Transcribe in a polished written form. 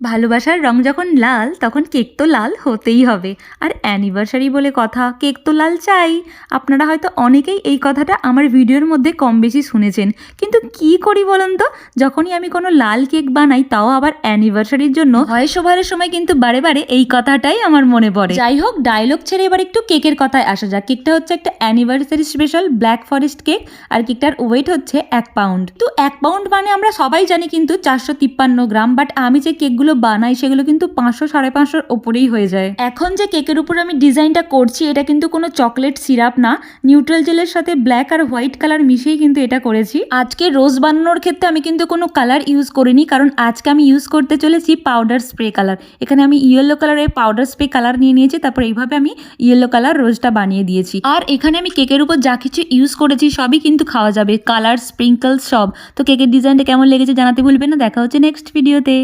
ভালোবাসার রং যখন লাল তখন কেক তো লাল হতেই হবে। আর অ্যানিভার্সারি বলে কথা, কেক তো লাল চাই। আপনারা হয়তো অনেকেই এই কথাটা আমার ভিডিওর মধ্যে কম বেশি শুনেছেন, কিন্তু কি করি বলুন তো, যখনই আমি কোনো লাল কেক বানাই, তাও আবার অ্যানিভার্সারির জন্য, ভয়েস ওভারের সময় কিন্তু বারে বারে এই কথাটাই আমার মনে পড়ে। যাই হোক, ডায়লগ ছেড়ে এবার একটু কেকের কথায় আসা যাক। কেকটা হচ্ছে একটা anniversary special black forest cake, আর কেকটার ওয়েট হচ্ছে 1 পাউন্ড। তো 1 পাউন্ড মানে আমরা সবাই জানি কিন্তু 453 গ্রাম, বাট আমি যে কেকগুলো বানাই সেগুলো কিন্তু 500 550 ওপরেই হয়ে যায়। এখন যে কেকের উপর আমি ডিজাইনটা করছি, এটা কিন্তু কোনো চকলেট সিরাপ না, নিউট্রাল জেলের সাথে ব্ল্যাক আর হোয়াইট কালার মিশিয়ে কিন্তু এটা করেছি। আজকে রোজ বানানোর ক্ষেত্রে আমি কিন্তু কোনো কালার ইউজ করিনি, কারণ আজকে আমি ইউজ করতে চলেছি পাউডার স্প্রে কালার। এখানে আমি ইয়েলো কালারের পাউডার স্প্রে কালার নিয়ে নিয়েছি, তারপর এইভাবে আমি ইয়েলো কালার রোজটা বানিয়ে দিয়েছি। আর এখানে আমি কেকের উপর যা কিছু ইউজ করেছি সবই কিন্তু খাওয়া যাবে, কালার, স্প্রিঙ্কলস সব। তো কেকের ডিজাইনটা কেমন লেগেছে জানাতে ভুলবেন না। দেখা হচ্ছে নেক্সট ভিডিওতে।